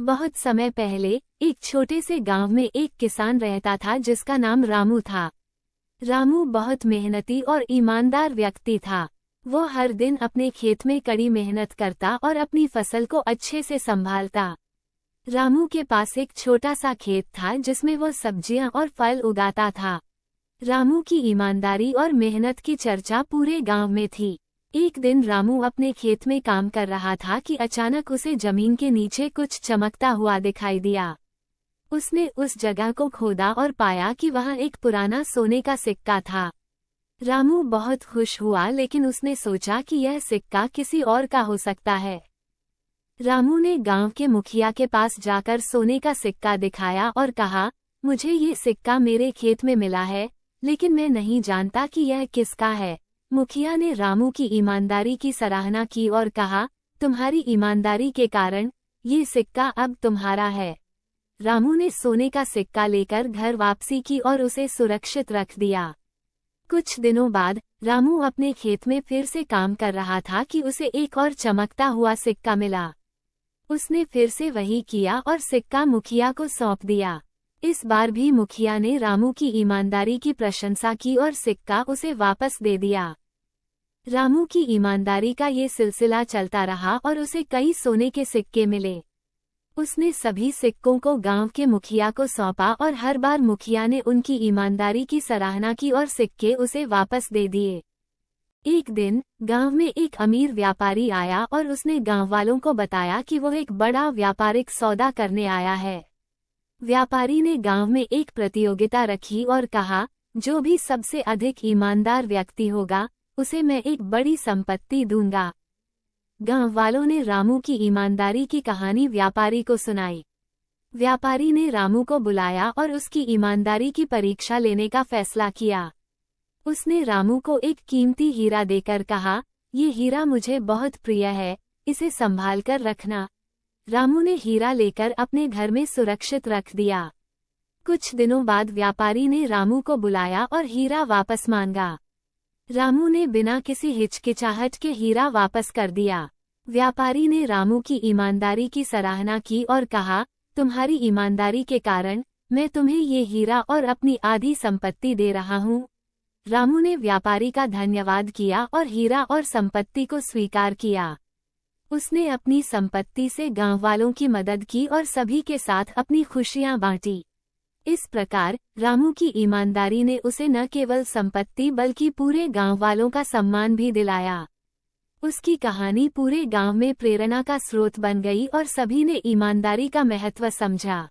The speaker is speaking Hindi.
बहुत समय पहले एक छोटे से गांव में एक किसान रहता था जिसका नाम रामू था। रामू बहुत मेहनती और ईमानदार व्यक्ति था। वो हर दिन अपने खेत में कड़ी मेहनत करता और अपनी फसल को अच्छे से संभालता। रामू के पास एक छोटा सा खेत था जिसमें वो सब्जियां और फल उगाता था। रामू की ईमानदारी और मेहनत की चर्चा पूरे गांव में थी। एक दिन रामू अपने खेत में काम कर रहा था कि अचानक उसे जमीन के नीचे कुछ चमकता हुआ दिखाई दिया। उसने उस जगह को खोदा और पाया कि वहां एक पुराना सोने का सिक्का था। रामू बहुत खुश हुआ, लेकिन उसने सोचा कि यह सिक्का किसी और का हो सकता है। रामू ने गांव के मुखिया के पास जाकर सोने का सिक्का दिखाया और कहा, मुझे ये सिक्का मेरे खेत में मिला है, लेकिन मैं नहीं जानता कि यह किसका है। मुखिया ने रामू की ईमानदारी की सराहना की और कहा, तुम्हारी ईमानदारी के कारण ये सिक्का अब तुम्हारा है। रामू ने सोने का सिक्का लेकर घर वापसी की और उसे सुरक्षित रख दिया। कुछ दिनों बाद रामू अपने खेत में फिर से काम कर रहा था कि उसे एक और चमकता हुआ सिक्का मिला। उसने फिर से वही किया और सिक्का मुखिया को सौंप दिया। इस बार भी मुखिया ने रामू की ईमानदारी की प्रशंसा की और सिक्का उसे वापस दे दिया। रामू की ईमानदारी का ये सिलसिला चलता रहा और उसे कई सोने के सिक्के मिले। उसने सभी सिक्कों को गांव के मुखिया को सौंपा और हर बार मुखिया ने उनकी ईमानदारी की सराहना की और सिक्के उसे वापस दे दिए। एक दिन गांव में एक अमीर व्यापारी आया और उसने गांव वालों को बताया कि वो एक बड़ा व्यापारिक सौदा करने आया है। व्यापारी ने गांव में एक प्रतियोगिता रखी और कहा, जो भी सबसे अधिक ईमानदार व्यक्ति होगा उसे मैं एक बड़ी संपत्ति दूंगा। गांव वालों ने रामू की ईमानदारी की कहानी व्यापारी को सुनाई। व्यापारी ने रामू को बुलाया और उसकी ईमानदारी की परीक्षा लेने का फैसला किया। उसने रामू को एक कीमती हीरा देकर कहा, ये हीरा मुझे बहुत प्रिय है, इसे संभाल कर रखना। रामू ने हीरा लेकर अपने घर में सुरक्षित रख दिया। कुछ दिनों बाद व्यापारी ने रामू को बुलाया और हीरा वापस मांगा। रामू ने बिना किसी हिचकिचाहट के हीरा वापस कर दिया। व्यापारी ने रामू की ईमानदारी की सराहना की और कहा, तुम्हारी ईमानदारी के कारण मैं तुम्हें ये हीरा और अपनी आधी संपत्ति दे रहा हूँ। रामू ने व्यापारी का धन्यवाद किया और हीरा और संपत्ति को स्वीकार किया। उसने अपनी संपत्ति से गांव वालों की मदद की और सभी के साथ अपनी खुशियां बांटी। इस प्रकार रामू की ईमानदारी ने उसे न केवल संपत्ति बल्कि पूरे गांव वालों का सम्मान भी दिलाया। उसकी कहानी पूरे गांव में प्रेरणा का स्रोत बन गई और सभी ने ईमानदारी का महत्व समझा।